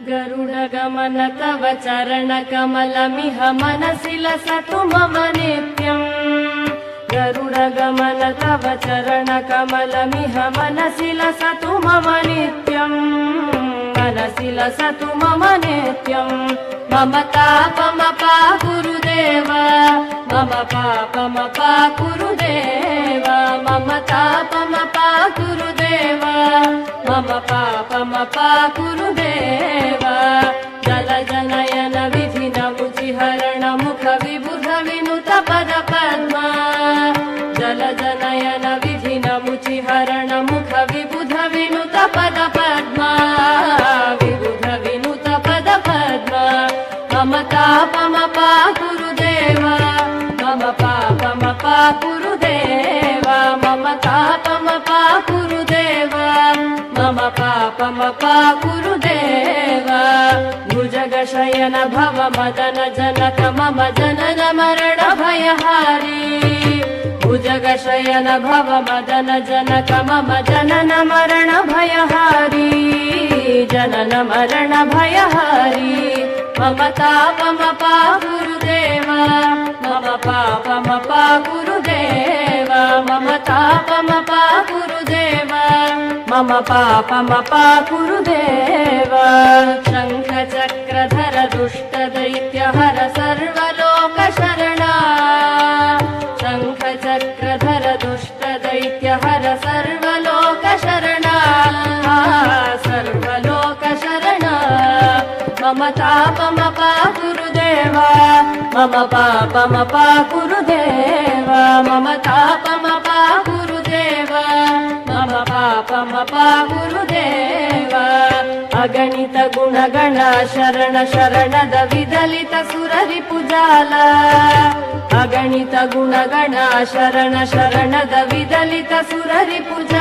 गरुडगमन तव चरणकमलमिह मनसि लसतु मम नित्यम् गरुडगमन तव चरणकमलमिह मनसि लसतु मम नित्यम् मनसि लसतु मम नित्यम् मम तापमपा गुरुदेव मम पापमपा गुरुदेव मम तापमपा गुरुदेव मम पापमपा गुरुदेव जलजनयन विधिनमुचिहरण मुख विबुध विनुत पद पद्मा जलजनयन विधिनमुचिहरण मुख विबुध विनुत पद पद्मा विबुध विनुत पद पद्मा मम तापमपा गुरुदेव मम पापमपा गुरुदेव मम तापमपा गुरुदेव मम पापमपा गुरुदेव भुजगशयन भव मदन जनक मम जनन मरण भयहारी भुजगशयन भव मदन जनक मम जनन मरण भयहारी जनन मरण भयहारी मम तापमपा गुरुदेव मम पापमपा गुरुदेव मम तापमपा गुरुदेव मम पापमपा गुरुदेव शङ्खचक्रधर दुष्टदैत्यहर सर्वलोकशरणा शङ्खचक्रधर दुष्टदैत्यहर सर्वलोकशरणा सर्वलोकशरणा मम तापमपा गुरुदेव मम पापमपा गुरुदेव मम तापमपा गुरुदेव मम पापमपा गुरुदेव अगणित गुणगण शरण शरणद विदलित सुररिपुजाल अगणित गुणगण शरण शरणद विदलित सुररिपुजाल